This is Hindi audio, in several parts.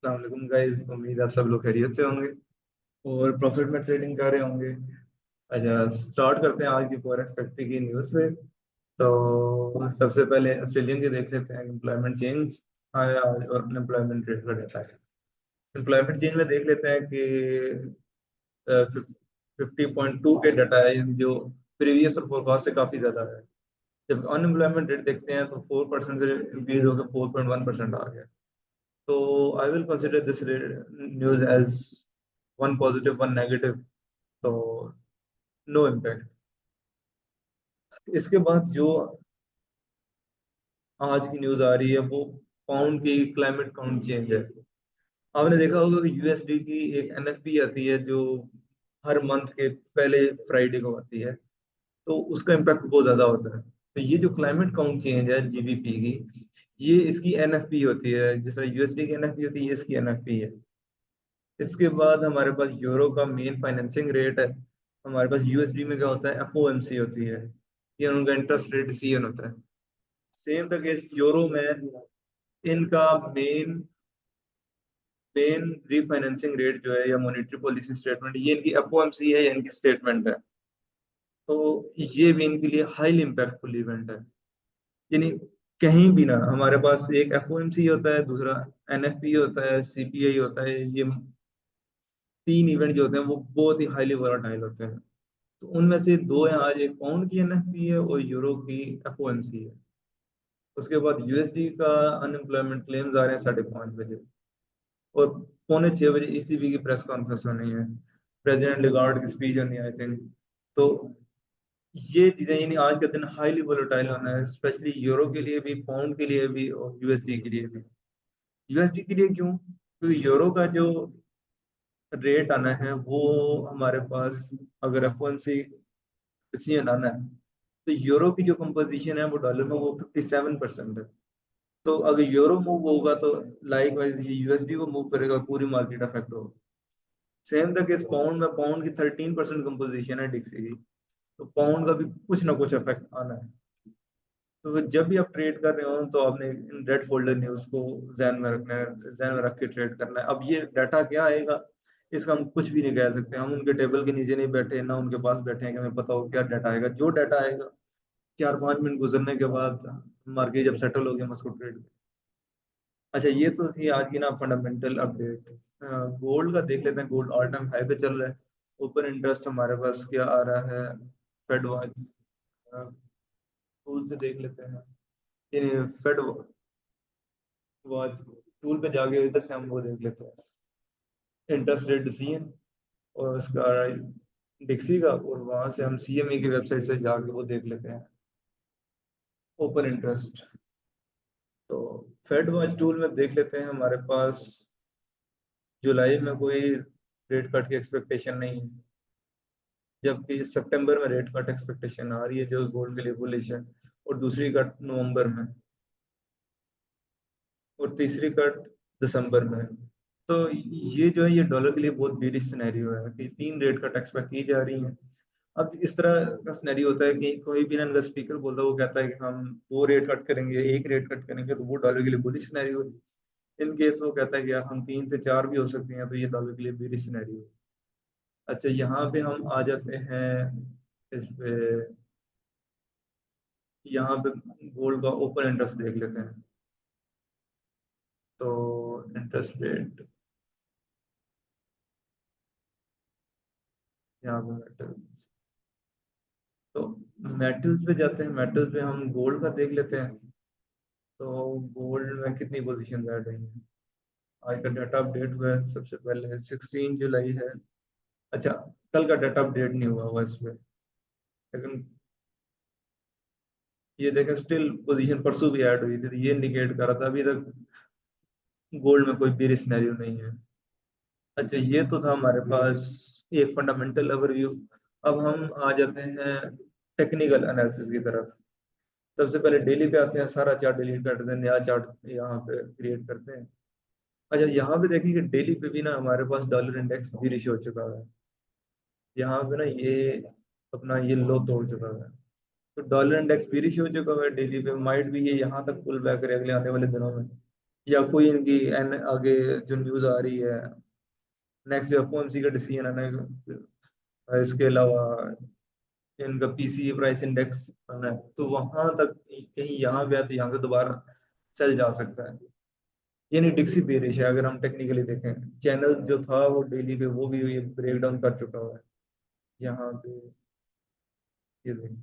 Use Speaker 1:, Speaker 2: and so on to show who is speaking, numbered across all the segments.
Speaker 1: अस्सलाम गाइस, उम्मीद है आप सब लोग खैरियत से होंगे और प्रॉफिट में ट्रेडिंग कर रहे होंगे। अच्छा, स्टार्ट करते हैं आज की फॉरेक्स फैक्ट्री की न्यूज़ से। तो सबसे पहले ऑस्ट्रेलियन की देख लेते हैं। एम्प्लॉयमेंट चेंज आया आज और अनएम्प्लॉयमेंट रेट का डाटा है। एम्प्लॉयमेंट चेंज में देख लेते हैं कि 50.2 के डाटा है, जो प्रीवियस और फोरकास्ट से काफ़ी ज़्यादा है। जब अनएम्प्लॉयमेंट रेट देखते हैं तो 4% से इंक्रीज होकर 4.1% आ गया। तो I will consider this news as one positive one negative. तो नो इम्पैक्ट। इसके बाद जो आज की न्यूज़ आ रही है वो पाउंड की क्लाइमेट काउंट चेंज है। आपने देखा होगा कि यूएसडी की एक एनएफपी आती है जो हर मंथ के पहले फ्राइडे को आती है। तो उसका इम्पैक्ट बहुत ज़्यादा होता है। तो ये जो क्लाइमेट काउंट चेंज है जीबीपी की, ये इसकी एनएफपी होती है। जिस तरह यूएसडी की एनएफपी होती है, ये इसकी एनएफपी है। इसके बाद हमारे पास यूरो का मेन फाइनेंसिंग रेट है। हमारे पास यूएसडी में क्या होता है, एफओएमसी होती है। ये उनका इंटरेस्ट रेट डिसीजन होता है। सेम द केस यूरो में इनका मेन मेन रीफाइनेंसिंग रेट जो है या मॉनेटरी पॉलिसी स्टेटमेंट, ये इनकी एफओएमसी है या इनकी स्टेटमेंट है। तो ये भी इनके लिए हाईली इम्पैक्टफुल इवेंट है। यानी कहीं भी ना, हमारे पास एक एफओएमसी होता है, दूसरा एनएफपी होता है, सीपीआई होता है। ये तीन इवेंट जो होते हैं वो बहुत ही हाईली वोलाटाइल होते हैं। तो उनमें से दो हैं आज, एक पाउंड की एनएफपी है और यूरो की एफओएमसी है। उसके बाद यूएसडी का अनएम्प्लॉयमेंट क्लेम्स आ रहे हैं 5:30 बजे। और 5:45 बजे ईसीबी की प्रेस कॉन्फ्रेंस होनी है। प्रेसिडेंट लिगार्ड की स्पीच होनी है आई थिंक। तो ये चीजें, यानी आज का दिन हाईली वोलेटाइल होना है, स्पेशली यूरो के लिए भी, पाउंड के लिए भी और यूएसडी के लिए भी। यूएसडी के लिए क्यों? क्योंकि यूरो का जो रेट आना है वो हमारे पास, अगर एफओएमसी डिसीजन आना है, तो यूरो की जो कंपोजिशन है वो डॉलर में वो 57% है। तो अगर यूरो मूव होगा तो लाइक वाइज ये यूएसडी को मूव करेगा, पूरी मार्केट अफेक्ट होगा। सेम द केस पाउंड में, पाउंड की 13% कंपोजिशन है डिक्सी की। तो पाउंड का भी कुछ ना कुछ इफेक्ट आना है। तो जब भी आप ट्रेड कर रहे हो तो आपने इन रेड फोल्डर न्यूज को जहन में रखना है, जहन में रख के ट्रेड करना है। अब ये डाटा क्या आएगा, इसका हम कुछ भी नहीं कह सकते। हम उनके टेबल के नीचे नहीं बैठे, ना उनके पास बैठे हैं कि हमें पता हो क्या डाटा आएगा। जो डाटा आएगा 4-5 मिनट गुजरने के बाद, मार्केट जब सेटल हो गया, हम उसको ट्रेड। अच्छा, ये तो थी आज की ना फंडामेंटल अपडेट। गोल्ड का देख लेते हैं। गोल्ड ऑल टाइम हाई पे चल रहा है। ओपन इंटरेस्ट हमारे पास क्या आ रहा है, फेड वॉच टूल से देख लेते हैं। ये फेड वॉच टूल पे जाके इधर से हम वो देख लेते हैं, इंटरेस्ट रेट डिसीजन और उसका डिक्सी का। और वहां से हम सीएमई की वेबसाइट से जाके वो देख लेते हैं, ओपन इंटरेस्ट। तो फेड वॉच टूल में देख लेते हैं, हमारे पास जुलाई में कोई रेट कट की एक्सपेक्टेशन नहीं है, जबकि सितंबर में रेट कट एक्सपेक्टेशन आ रही है जो गोल्ड के लिए बुलिश है। और दूसरी कट नवंबर में, और तीसरी कट दिसंबर में। तो ये जो है, ये डॉलर के लिए बहुत बेरिश सिनेरियो है कि 3 रेट कट एक्सपेक्ट की जा रही हैं। अब इस तरह का सिनेरियो होता है कि कोई भी ना स्पीकर बोलता है, वो कहता है कि हम 2 रेट कट करेंगे, 1 रेट कट करेंगे, तो वो डॉलर के लिए बुलिश सिनेरियो है। इन केस वो कहता है कि यार हम 3 से 4 भी हो सकते हैं, तो ये डॉलर के लिए बेरिश सिनेरियो है। अच्छा, यहाँ पे हम आ जाते हैं इस पे, यहाँ पे गोल्ड का ओपन इंटरेस्ट देख लेते हैं। तो इंटरेस्ट रेट यहाँ पे मेटल, तो मेटल्स पे जाते हैं। मेटल्स पे हम गोल्ड का देख लेते हैं। तो गोल्ड में कितनी पोजीशन ऐड रही है, आज का डाटा अपडेट हुआ है। सबसे पहले 16 जुलाई है। अच्छा, कल का डाटा अपडेट नहीं हुआ हुआ इस पे, लेकिन ये देखें स्टिल पोजीशन परसों भी ऐड हुई थी। तो ये इंडिकेट कर रहा था अभी तक गोल्ड में कोई बेरिश सिनेरियो नहीं है। अच्छा, ये तो था हमारे पास एक फंडामेंटल ओवरव्यू। अब हम आ जाते हैं टेक्निकल एनालिसिस की तरफ। सबसे पहले डेली पे आते हैं, सारा चार्ट डिलीट कर देते हैं, नया चार्ट यहाँ पे क्रिएट करते हैं। अच्छा, यहाँ पे देखिए कि डेली पे भी ना हमारे पास डॉलर इंडेक्स बिरिश हो चुका है। यहाँ पे ना ये अपना ये लो तोड़ चुका है। तो डॉलर इंडेक्स बिरिश हो चुका है डेली पे, माइट भी ये यहाँ तक पुल बैक करे अगले आने वाले दिनों में। या कोई इनकी एन आगे जो न्यूज आ रही है, नेक्स्ट एफओएमसी का डिसीजन आना है, इसके अलावा इनका पीसी प्राइस इंडेक्स आना है, तो वहां तक कहीं यहाँ गया तो यहाँ से दोबारा चल जा सकता है। यानी डिक्सी बेरिश है अगर हम टेक्निकली देखें। चैनल जो था वो डेली पे वो भी ये ब्रेक डाउन कर चुका हुआ है यहाँ पे। ये देखें,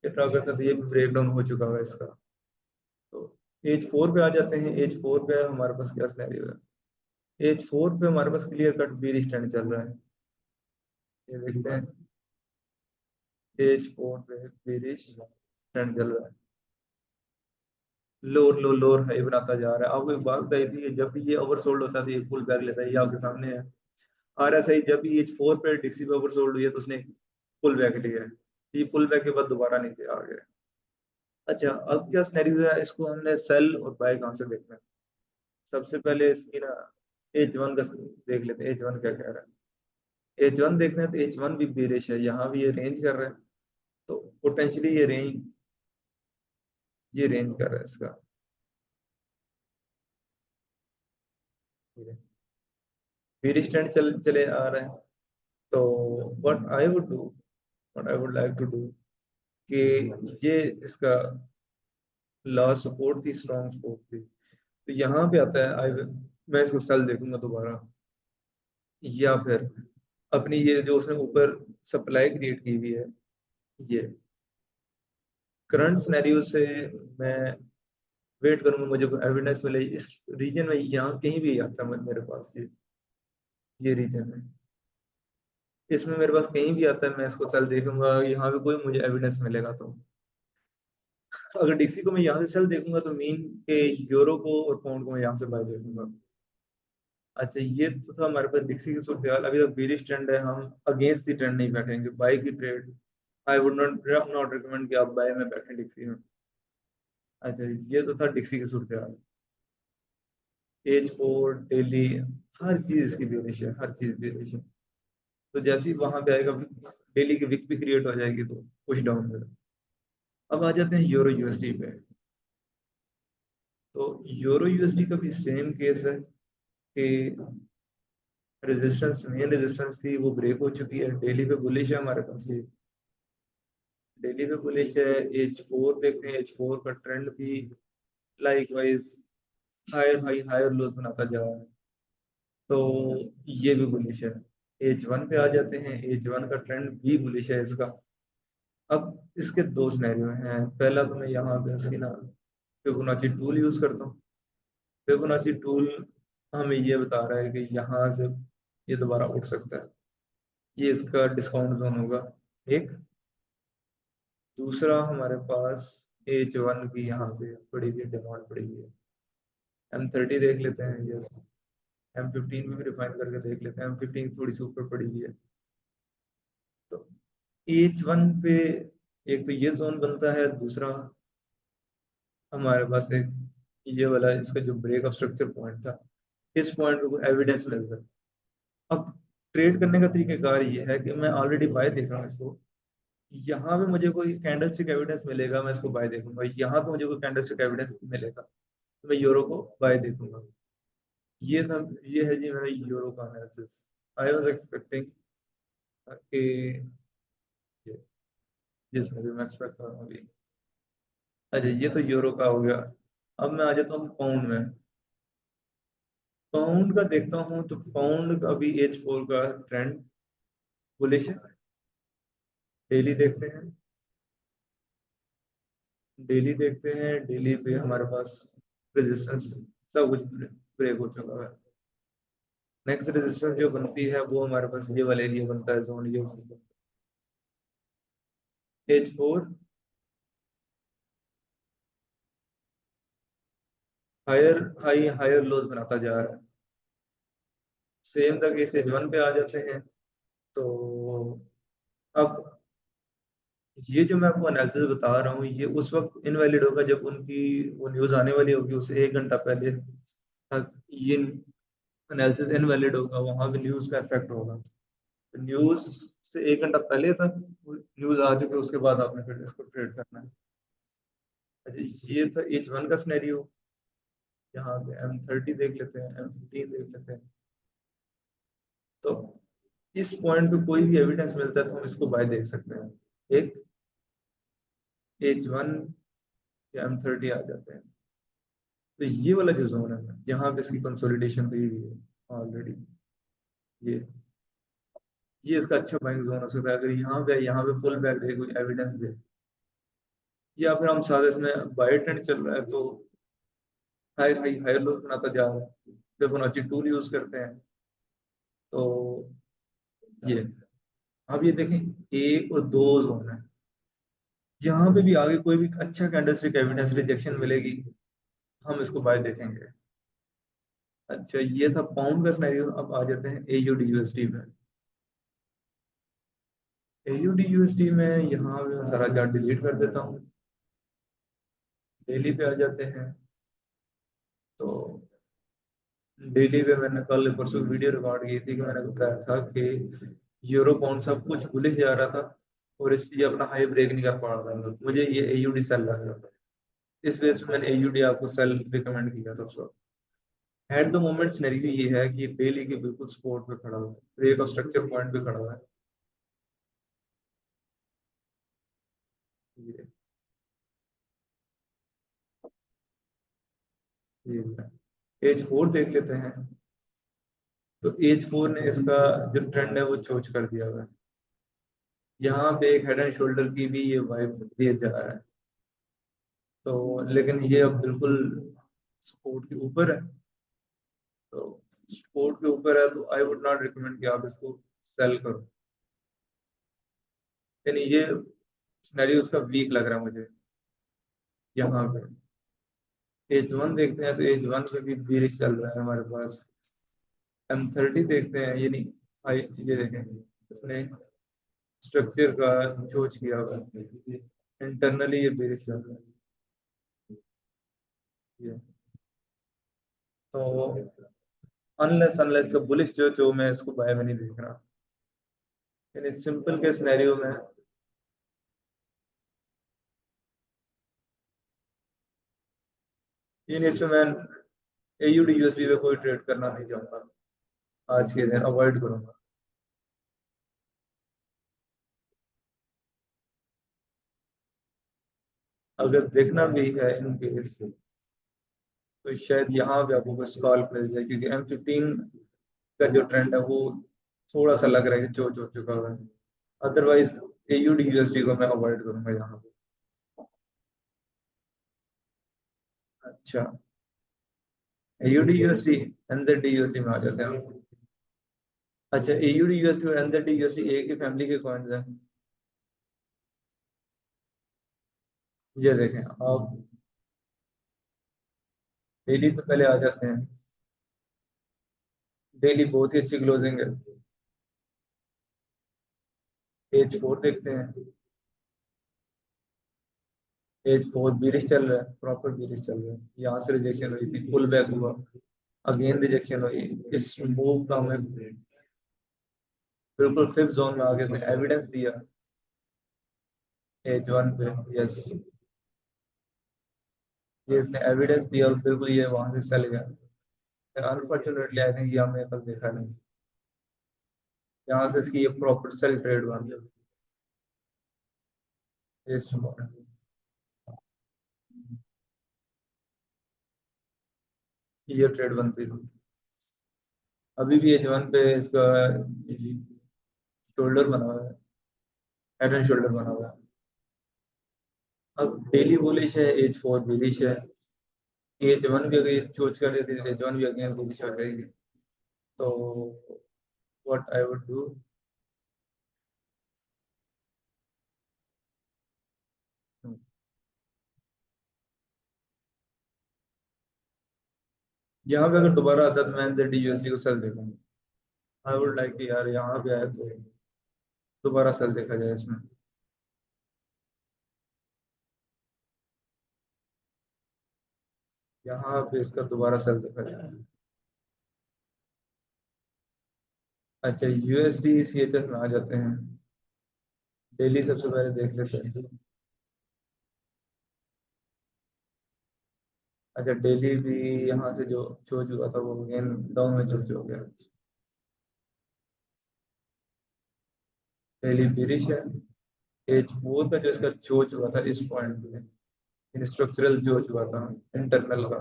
Speaker 1: ये टारगेट था तो ये भी ब्रेक डाउन हो चुका हुआ है इसका। तो एज फोर पे आ जाते हैं। एज फोर पे हमारे पास क्या सिनेरियो है? एज फोर पे हमारे पास क्लियर कट बेरिश ट्रेंड चल रहा है। ये देखते हैं, एज फोर पे बेरिश ट्रेंड चल रहा है। लोअर लो लोअर हाई बनाता जा रहा है। आपको एक बात बताई थी कि जब भी ये ओवरसोल्ड होता है तो ये पुल बैक लेता है। ये आपके सामने है। आरएसआई जब भी एज फोर पे डिक्सी पे ओवरसोल्ड हुई है तो उसने पुल बैक लिया है। ये पुल बैक के बाद दोबारा नीचे आ गया। अच्छा, अब क्या सिनेरियो है? इसको हमने सेल और बाय कहाँ से देखना है? सबसे पहले इसकी ना एच वन का देख लेते हैं। एच वन क्या कह रहा है? एच वन देखना है तो एच वन भी बेरिश है। यहाँ भी ये रेंज कर रहा है, तो पोटेंशियली ये रेंज कर रहा है इसका। बेरिश ट्रेंड चले आ रहा है। तो what I would do, what I would like to do, कि ये इसका लास्ट सपोर्ट थी, स्ट्रॉन्ग सपोर्ट थी, तो यहाँ पे आता है आई, मैं इसको सेल देखूंगा दोबारा। या फिर अपनी ये जो उसने ऊपर सप्लाई क्रिएट की हुई है, ये करंट सिनेरियो से मैं वेट करूंगा, मुझे कोई एविडेंस मिले इस रीजन में। यहाँ कहीं भी आता है मेरे पास ये रीजन है, इसमें मेरे पास कहीं भी आता है, मैं इसको सेल देखूंगा। यहाँ पे कोई मुझे एविडेंस मिलेगा तो अगर डीसी को मैं यहाँ से सेल देखूंगा तो मीन के यूरो को और पाउंड को मैं यहाँ से बाय देखूंगा। अच्छा, ये तो था हमारे पास डिक्सी की सूरत हाल। अभी तक बेरिश ट्रेंड है, हम अगेंस्ट दी ट्रेंड नहीं बैठेंगे। बाय की trade I would not not recommend कि आप बाय में बैठें डिक्सी में। अच्छा, ये तो था डिक्सी की सूरत हाल। एज फोर डेली, हर चीज इसकी बेरिश है, हर चीज बेरिश है। तो जैसे ही वहां पे आएगा डेली की विक भी क्रिएट हो जाएगी तो पुश डाउन में। अब आ जाते हैं यूरो यूएसडी पे। तो यूरो यूएसडी का भी सेम केस है कि रेजिस्टेंस, मेन रेजिस्टेंस थी वो ब्रेक हो चुकी है। डेली पे बुलिश है हमारे पास ये, डेली पे बुलिश है। एच फोर देखते हैं, एच फोर का ट्रेंड भी likewise higher high higher lows बनाता जा रहा है, तो ये भी बुलिश है। एच वन पे आ जाते हैं। एच वन का ट्रेंड भी बुलिश है इसका। अब इसके दो सिनेरियो हैं। पहला तो मैं यहाँ पे इसकी ना फिबोनाची टूल यूज करता हूँ। फिबोनाची टूल हमें ये बता रहा है कि यहाँ से ये दोबारा उठ सकता है। ये इसका डिस्काउंट जोन होगा एक। दूसरा हमारे पास एच वन की यहाँ पे बड़ी हुई डिमांड पड़ी हुई है। एम थर्टी देख लेते हैं, यस। एम फिफ्टीन भी रिफाइन करके देख लेते हैं। एम फिफ्टीन थोड़ी सी ऊपर पड़ी हुई है। तो एच वन पे एक तो ये जोन बनता है। दूसरा हमारे पास एक ये वाला इसका जो ब्रेक ऑफ स्ट्रक्चर पॉइंट था, इस पॉइंट पे कोई एविडेंस मिलता है। अब ट्रेड करने का तरीकेकार ये है कि मैं ऑलरेडी बाय देख रहा हूँ इसको। यहाँ पे मुझे कोई कैंडलस्टिक एविडेंस मिलेगा, मैं इसको बाय देखूंगा। यहाँ पे मुझे कोई कैंडलस्टिक एविडेंस मिलेगा तो मैं यूरो को बाय देखूंगा। ये था, ये है जी मेरा यूरो का एनालिसिस। आई वाज एक्सपेक्टिंग कि ये जिस भी मैं एक्सपेक्ट कर रहा हूँ अभी। अच्छा, ये तो यूरो का हो गया। अब मैं आ जाता हूँ पाउंड में। पाउंड का देखता हूँ तो पाउंड का अभी एच फोर का ट्रेंड बुलिश है। डेली देखते हैं, डेली देखते हैं। डेली पे हमारे पास रेजिस्टेंस सब कुछ ब्रेक हो चुका है। नेक्स्ट रेजिस्टेंस जो बनती है वो हमारे पास ये वाले एरिया बनता है, जोन ये H four higher high higher lows बनाता जा रहा है। Same the case H one पे आ जाते हैं। तो अब ये जो मैं आपको एनालिसिस बता रहा हूँ ये उस वक्त इनवैलिड होगा जब उनकी वो न्यूज़ आने वाली होगी, उससे एक घंटा पहले तक ये एनालिसिस इनवैलिड होगा। वहां पे न्यूज़ का इफेक्ट होगा। तो न्यूज़ से एक घंटा पहले तक न्यूज़ आ चुके उसके बाद आपने फिर इसको ट्रेड करना है। अच्छा, ये था एच वन का सिनेरियो। यहाँ पे M30 देख लेते हैं, M15 देख लेते हैं। तो इस पॉइंट पे कोई भी एविडेंस मिलता है तो हम इसको बाय देख सकते हैं। एक H1 या M30 आ जाते हैं। तो ये वाला जो जोन है जहाँ पे इसकी कंसोलिडेशन हुई हुई है ऑलरेडी, ये ये इसका अच्छा बाइंग जोन हो सकता है। अगर यहाँ पे फुल बैक दे, कोई एविडेंस दे, या फिर हम साथ इसमें बाय ट्रेंड चल रहा है तो हाई हाई हायर लो बनाता जा रहा है, फिबोनाची टूल यूज करते हैं। तो ये अब ये देखें, एक और दो जोन है, यहाँ पे भी आगे कोई भी अच्छा कैंडलस्टिक एविडेंस रिजेक्शन मिलेगी, हम इसको बाय देखेंगे। अच्छा, ये था पाउंड का सिनेरियो। अब आ जाते हैं AUD USD में। AUD USD में यहाँ पे मैं सारा चार्ट डिलीट कर देता हूँ, डेली पे आ जाते हैं। तो डेली पे मैंने कल परसों वीडियो रिकॉर्ड की थी कि मैंने बताया था कि यूरो पाउंड सब कुछ बुलिश जा रहा था और इसलिए अपना हाई ब्रेक नहीं कर पा रहा था, मुझे ये AUD सेल लग रहा था। इस वजह से मैंने AUD आपको सेल रिकमेंड किया था उस वक्त। एट द मोमेंट सिनेरियो ये है कि डेली के बिल्कुल सपोर्ट पे खड़ा हुआ है, ब्रेक और स्ट्रक्चर पॉइंट पे खड़ा हुआ है। ये H4 देख लेते हैं। तो H4 ने इसका जो ट्रेंड है वो चोच कर दिया हुआ है। यहाँ पे एक हेड एंड शोल्डर की भी ये वाइब दे जा रहा है। तो लेकिन ये अब बिल्कुल सपोर्ट के ऊपर है। तो सपोर्ट के ऊपर है तो आई वुड नॉट रिकमेंड कि आप इसको सेल करो। यानी ये सिनेरियो उसका वीक लग रहा है मुझे। यहाँ पे H1 देखते हैं तो H1 पे भी बीरिश चल रहा है हमारे पास। M30 देखते हैं, ये नहीं, हाई, ये देखें, इसने स्ट्रक्चर का चोच किया हुआ है, इंटरनली ये बेरिश चल रहा है। ये तो अनलेस अनलेस का बुलिश जो मैं इसको बाय में नहीं देख रहा। यानी सिंपल के सिनेरियो में यानी इसमें मैं AUD USD पे कोई ट्रेड करना नहीं चाहता, आज के दिन अवॉइड करूंगा। अगर देखना भी है इन केस तो शायद यहाँ पे आपको कुछ कॉल मिल जाए, क्योंकि M15 का जो ट्रेंड है वो थोड़ा सा लग रहा है कि चोच हो चुका हुआ है। अदरवाइज AUD USD को मैं अवॉइड करूंगा यहाँ पे। अच्छा, AUD USD NZD USD में आ जाते हैं। अच्छा, AUD USD और NZD USD एक ही फैमिली के कॉइन्स हैं। ये देखें आप, डेली पे पहले आ जाते हैं। डेली बहुत ही अच्छी क्लोजिंग है। H4 देखते हैं। H4 बीरिश चल रहा है, प्रॉपर बीरिश चल रहा है। यहाँ से रिजेक्शन हुई थी, पुल बैक हुआ, अगेन रिजेक्शन हुई। इस मूव का हमें बिल्कुल फिफ्थ जोन में आगे इसने एविडेंस दिया H1 पे। यस, ये इसने एविडेंस दिया और बिल्कुल ये वहां से चल गया। अनफॉर्चुनेटली आई थिंक ये हमने कल देखा नहीं। यहाँ से इसकी ये प्रॉपर सेल ट्रेड बन गया। इस ये ट्रेड बनती थी। अभी भी H1 पे इसका शोल्डर बना हुआ है, हेड एंड शोल्डर बना हुआ है। अब डेली बुलिश है, H4 बुलिश है। H1 भी अगर चोच कर देती है H1 भी अगेन बुलिश हो जाएगी। तो व्हाट आई वुड डू, यहाँ पे अगर दोबारा आता तो मैं NZD USD को सेल देखूंगा। आई वुड लाइक कि यार यहाँ पे आया तो दोबारा सेल देखा जाए इसमें। यहाँ पे इसका दोबारा सेल देखा जाए। अच्छा, USD CHF में आ जाते हैं। डेली सबसे पहले देख लेते हैं। अच्छा, डेली भी यहाँ से जो चोज हुआ था वो अगेन डाउन में चोज हो गया। डेली बिरिश है। एज फोर का जो इसका चोज हुआ था इस पॉइंट पे, स्ट्रक्चरल चोज हुआ था इंटरनल का,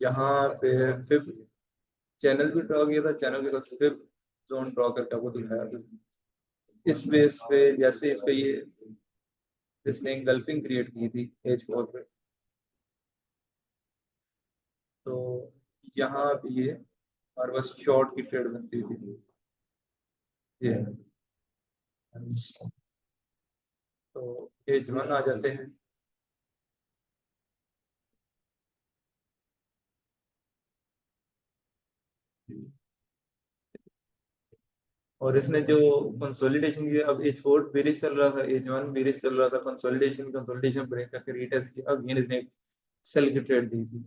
Speaker 1: यहाँ पे फिर चैनल भी ड्रॉ किया था, चैनल के साथ फिर जोन ड्रॉ करके आपको दिखाया था। इस बेस पे जैसे इसका ये इसने इंगल्फिंग क्रिएट की थी एज फोर पे, तो यहाँ भी ये और बस शॉर्ट की ट्रेड बनती थी ये। तो एज वन आ जाते हैं। और इसने जो कंसोलिडेशन किया, अब एज फोर बेरिश चल रहा था, एज वन बेरिश चल रहा था, कंसोलिडेशन कंसोलिडेशन ब्रेक करके रीटेस्ट किया, अगेन इसने सेल की ट्रेड दी थी।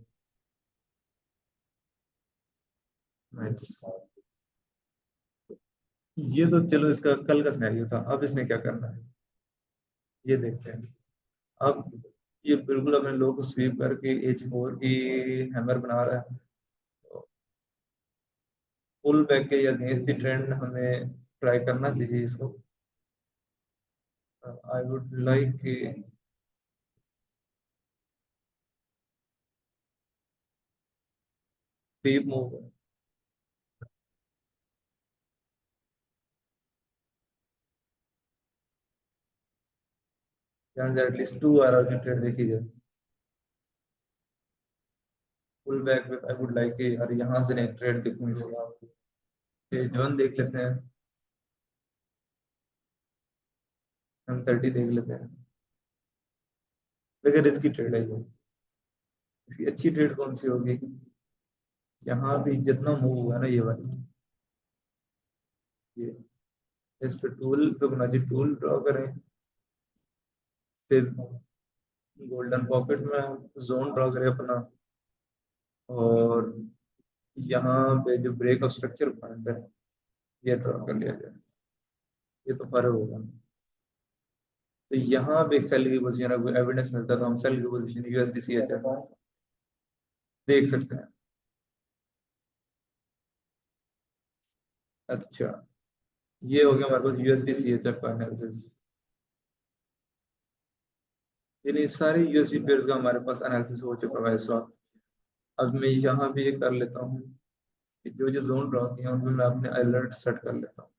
Speaker 1: Nice. ये तो चलो इसका कल का सिनेरियो था, अब इसने क्या करना है ये देखते हैं। अब ये बिल्कुल अपने लोग को स्वीप करके एच फोर की हैमर बना रहा है। तो पुल बैक के या अगेंस्ट द ट्रेंड हमें ट्राई करना चाहिए इसको। I would like deep move, जहाँ से एटलीस्ट 2 आवर की ट्रेड देखी जाए। Pull back with I would like और यहाँ से एक ट्रेड देखूँ इसकी। एज वन देख लेते हैं, हम 30 देख लेते हैं। लेकिन रिस्की ट्रेड है ये। इसकी अच्छी ट्रेड कौन सी होगी? यहाँ भी जितना मूव हुआ ना ये वाली, ये इस पे टूल फिबोनाची टूल ड्रॉ करें, फिर गोल्डन पॉकेट में जोन ड्रॉ करें अपना, और यहाँ पे जो ब्रेक ऑफ स्ट्रक्चर पॉइंट है ये ड्रॉ कर लिया जाए। ये तो फर्क होगा। तो यहाँ पे एक सेल की पोजीशन, अगर एविडेंस मिलता है तो हम सेल की पोजीशन यूएसडीसी एच देख सकते हैं। अच्छा, ये हो गया हमारे पास यूएसडीसी एच का एनालिसिस। यानी सारे यूएसडी पेयर्स का हमारे पास एनालिसिस हो चुका है इस वक्त। अब मैं यहाँ भी ये कर लेता हूँ कि जो जो जोन ड्रॉ किए हैं उनमें मैं अपने अलर्ट सेट कर लेता हूँ।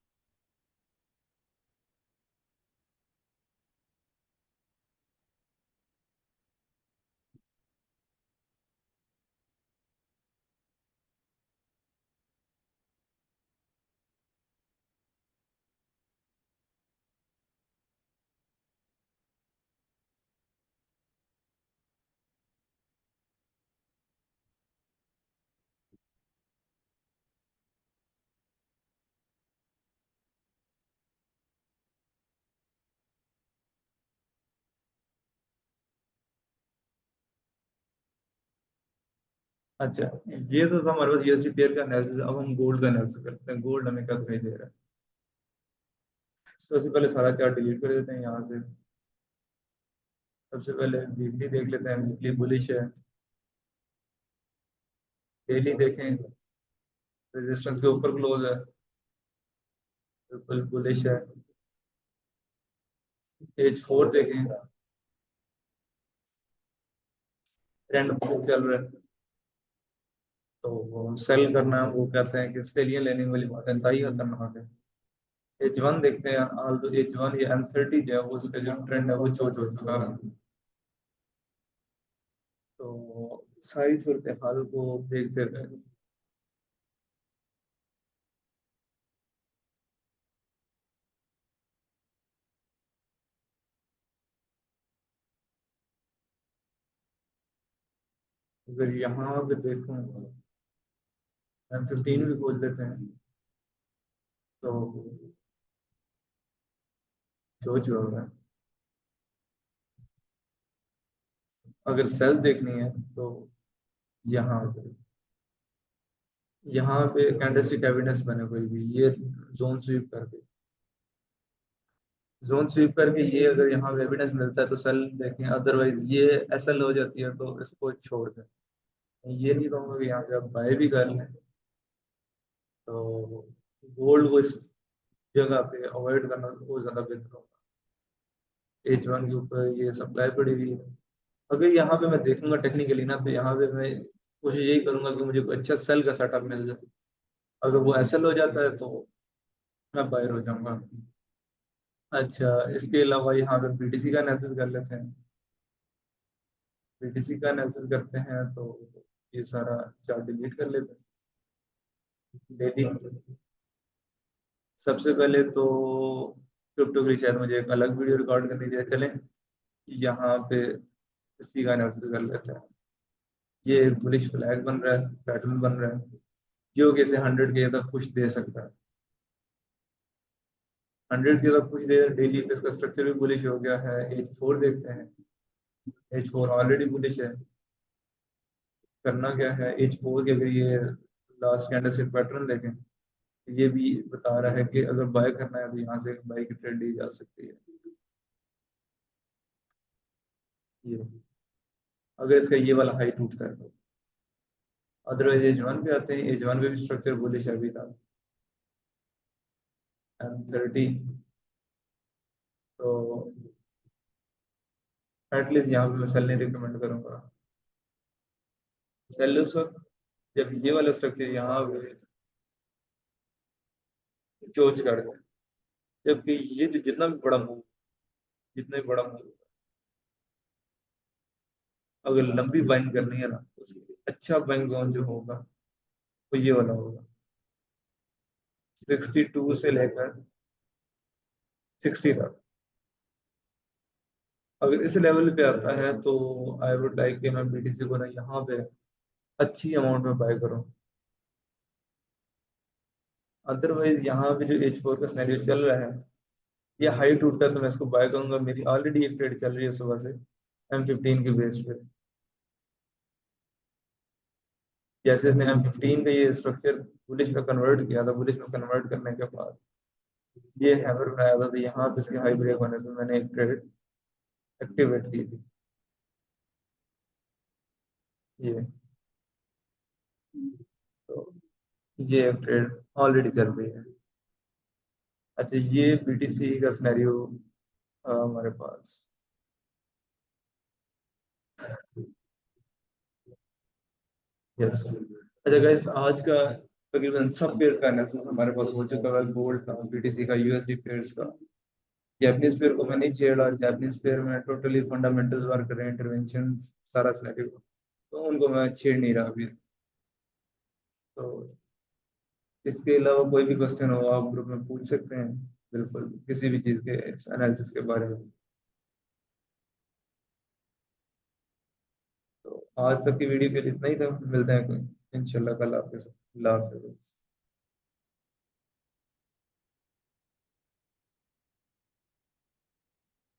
Speaker 1: अच्छा, ये तो था हमारे पास यूएसडी पेयर का एनालिसिस। अब हम गोल्ड का एनालिसिस करते हैं, गोल्ड हमें क्या दिखाई दे रहा है। सबसे पहले सारा चार्ट डिलीट कर देते हैं यहाँ से। सबसे पहले वीकली देख लेते हैं, वीकली बुलिश है। डेली देखें, रेजिस्टेंस के ऊपर क्लोज है, बिल्कुल बुलिश है। एज फोर देखें, ट्रेंड चल रहा है, तो वो सेल करना, वो कहते हैं कि स्टेलियन लेने वाली बात है, इंतहाई खतरनाक है। एच वन देखते हैं, ऑल तो एच वन या M30 जो है वो उसका जो ट्रेंड है वो चोट हो चुका है। तो सारी सूरत हाल को देखते हुए, अगर यहाँ पे देखूँ M15 भी खोल लेते हैं तो सोच होगा। अगर सेल देखनी है तो यहाँ पे, यहाँ पे कैंडलस्टिक एविडेंस बने कोई भी ये जोन स्वीप करके, जोन स्वीप करके ये अगर यहाँ पे एविडेंस मिलता है तो सेल देखें, अदरवाइज ये एसएल हो जाती है तो इसको छोड़ दें। ये नहीं कहूँगा कि यहाँ से आप बाय भी कर लें। तो गोल्ड को इस जगह पे अवॉइड करना वो ज़्यादा बेहतर होगा। H1 के ऊपर ये सप्लाई पड़ी हुई है। अगर यहाँ पे मैं देखूंगा टेक्निकली ना, तो यहाँ पे मैं कोशिश यही करूंगा कि मुझे कोई अच्छा सेल का सेटअप मिल जाए। अगर वो एसएल हो जाता है तो मैं बायर हो जाऊंगा। अच्छा, इसके अलावा यहाँ पे बीटीसी का एनालिसिस कर लेते हैं। बीटीसी का एनालिसिस करते हैं तो ये सारा चार्ट डिलीट कर लेते हैं डेली। सबसे पहले तो क्रिप्टो के लिए शायद मुझे एक अलग वीडियो रिकॉर्ड करनी चाहिए। चलें यहाँ पे इसी का एनालिसिस कर लेते हैं। ये बुलिश फ्लैग बन रहा है, पैटर्न बन रहा है जो कि इसे 100 के तक पुश दे सकता है। 100 के तक पुश दे, डेली पे इसका स्ट्रक्चर भी बुलिश हो गया है। H4 देखते हैं, H4 ऑलरेडी बुलिश है। करना क्या है, H4 के अगर ये लास्ट कैंडलस्टिक पैटर्न देखें, ये भी बता रहा है कि अगर बाय करना है तो यहाँ से बाय की ट्रेड ली जा सकती है। ये अगर इसका ये वाला हाई टूटता है तो, अदरवाइज H1 पे आते हैं। H1 पे भी स्ट्रक्चर बुलिश है अभी तक। M30 तो एटलीस्ट यहाँ पे मैं सेल नहीं रिकमेंड करूंगा। सेल उस वक्त जब ये वाला स्ट्रक्चर यहाँ पे चोच कर दे, जबकि ये जो जितना भी बड़ा मूव, जितना भी बड़ा मूव अगर लंबी बाइंग करनी है ना, तो उसके लिए अच्छा बाइंग जोन जो होगा वो ये वाला होगा, 62 से लेकर 60 तक। अगर इस लेवल पे आता है तो आई वुड लाइक कि मैं बीटीसी को ना यहाँ पे अच्छी अमाउंट में बाय करूँ। अदरवाइज यहाँ पे जो H4 का सिनेरियो चल रहा है, ये हाई टूटता है तो मैं इसको बाय करूंगा। मेरी ऑलरेडी एक ट्रेड चल रही है सुबह से M15 के बेस पे। जैसे इसने M15 का ये स्ट्रक्चर बुलिश में कन्वर्ट किया था, बुलिश में कन्वर्ट करने के बाद ये हैमर बनाया था, तो यहाँ पे इसके हाई ब्रेक होने पे मैंने एक ट्रेड एक्टिवेट की थी। ये तो ये ट्रेड ऑलरेडी चल रही है। अच्छा, ये बीटीसी का सिनेरियो हमारे पास। यस। अच्छा गाइस, आज का तकरीबन सब पेयर्स का एनालिसिस हमारे पास हो चुका है। गोल्ड का, बीटीसी का, यूएसडी पेयर्स का। जैपनीज पेयर को मैं नहीं छेड़ा। जैपनीज पेयर में टोटली फंडामेंटल्स वर्क कर रहे हैं, इंटरवेंशन सारा सिनेरियो, तो उनको मैं छेड़ नहीं रहा अभी। तो इसके अलावा कोई भी क्वेश्चन हो आप ग्रुप में पूछ सकते हैं, बिल्कुल किसी भी चीज़ के एनालिसिस के बारे में। तो आज तक की वीडियो के लिए इतना ही था। मिलते हैं इंशाल्लाह कल आपके साथ। अल्लाह हाफिज़।